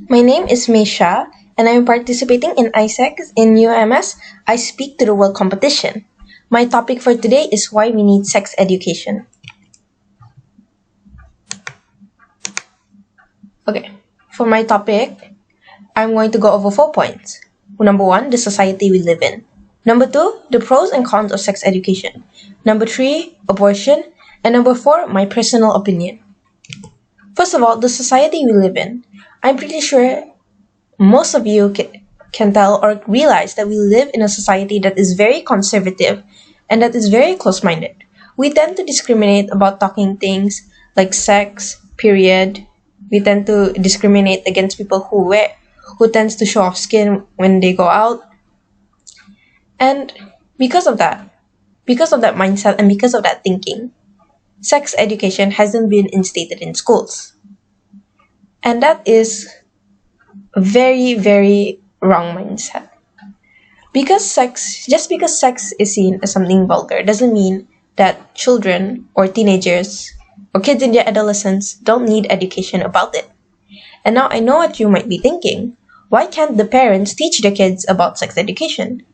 My name is Meisha, and I am participating in ISEC in UMS I Speak to the World competition. My topic for today is why we need sex education. Okay, for my topic, I'm going to go over 4 points. Number 1, the society we live in. Number 2, the pros and cons of sex education. Number 3, abortion. And number 4, my personal opinion. First of all, the society we live in. I'm pretty sure most of you can tell or realize that we live in a society that is very conservative and that is very close-minded. We tend to discriminate about talking things like sex, period. We tend to discriminate against people who tends to show off skin when they go out. And because of that mindset and because of that thinking, sex education hasn't been instated in schools. And that is a very, very wrong mindset. Just because sex is seen as something vulgar doesn't mean that children or teenagers or kids in their adolescence don't need education about it. And now I know what you might be thinking. Why can't the parents teach their kids about sex education?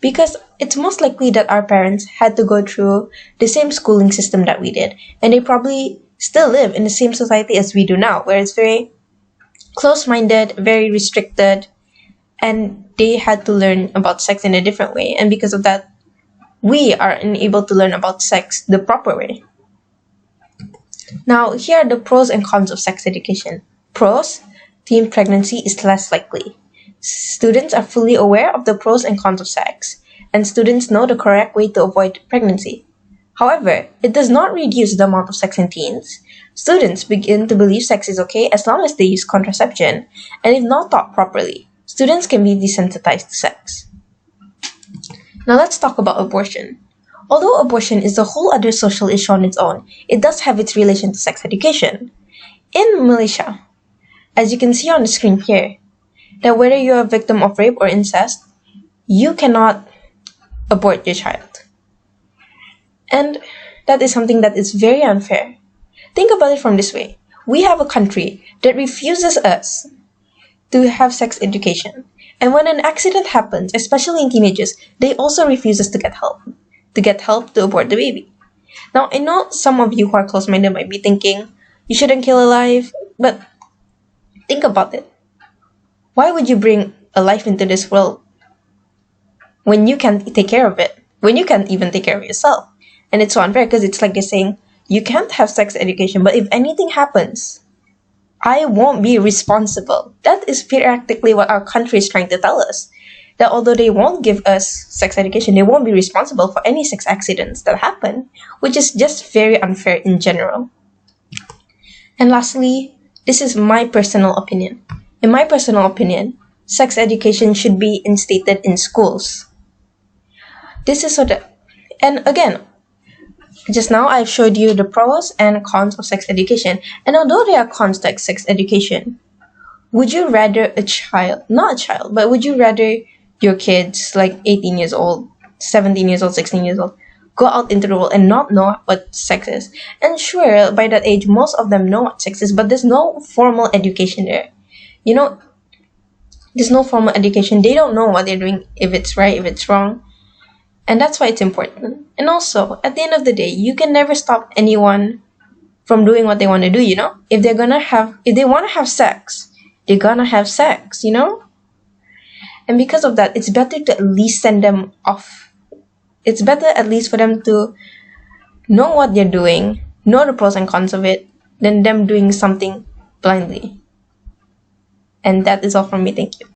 Because it's most likely that our parents had to go through the same schooling system that we did, and they probably still live in the same society as we do now, where it's very close-minded, very restricted, and they had to learn about sex in a different way. And because of that, we are unable to learn about sex the proper way. Now, here are the pros and cons of sex education. Pros: teen pregnancy is less likely. Students are fully aware of the pros and cons of sex, and students know the correct way to avoid pregnancy. However, it does not reduce the amount of sex in teens. Students begin to believe sex is okay as long as they use contraception, and if not taught properly, students can be desensitized to sex. Now let's talk about abortion. Although abortion is a whole other social issue on its own, it does have its relation to sex education. In Malaysia, as you can see on the screen here, that whether you're a victim of rape or incest, you cannot abort your child. And that is something that is very unfair. Think about it from this way. We have a country that refuses us to have sex education. And when an accident happens, especially in teenagers, they also refuse us to get help to abort the baby. Now, I know some of you who are close-minded might be thinking, you shouldn't kill a life, but think about it. Why would you bring a life into this world when you can't take care of it? When you can't even take care of yourself? And it's so unfair because it's like they're saying, you can't have sex education, but if anything happens, I won't be responsible. That is practically what our country is trying to tell us. That although they won't give us sex education, they won't be responsible for any sex accidents that happen, which is just very unfair in general. And lastly, this is my personal opinion. In my personal opinion, sex education should be instated in schools. This is so that, and again, just now I've showed you the pros and cons of sex education. And although there are cons to sex education, would you rather would you rather your kids, like 18 years old, 17 years old, 16 years old, go out into the world and not know what sex is? And sure, by that age, most of them know what sex is, but there's no formal education there. There's no formal education. They don't know what they're doing, if it's right, if it's wrong. And that's why it's important. And also, at the end of the day, you can never stop anyone from doing what they want to do, If they want to have sex, they're gonna have sex, And because of that, it's better to at least send them off. It's better at least for them to know what they're doing, know the pros and cons of it, than them doing something blindly. And that is all from me. Thank you.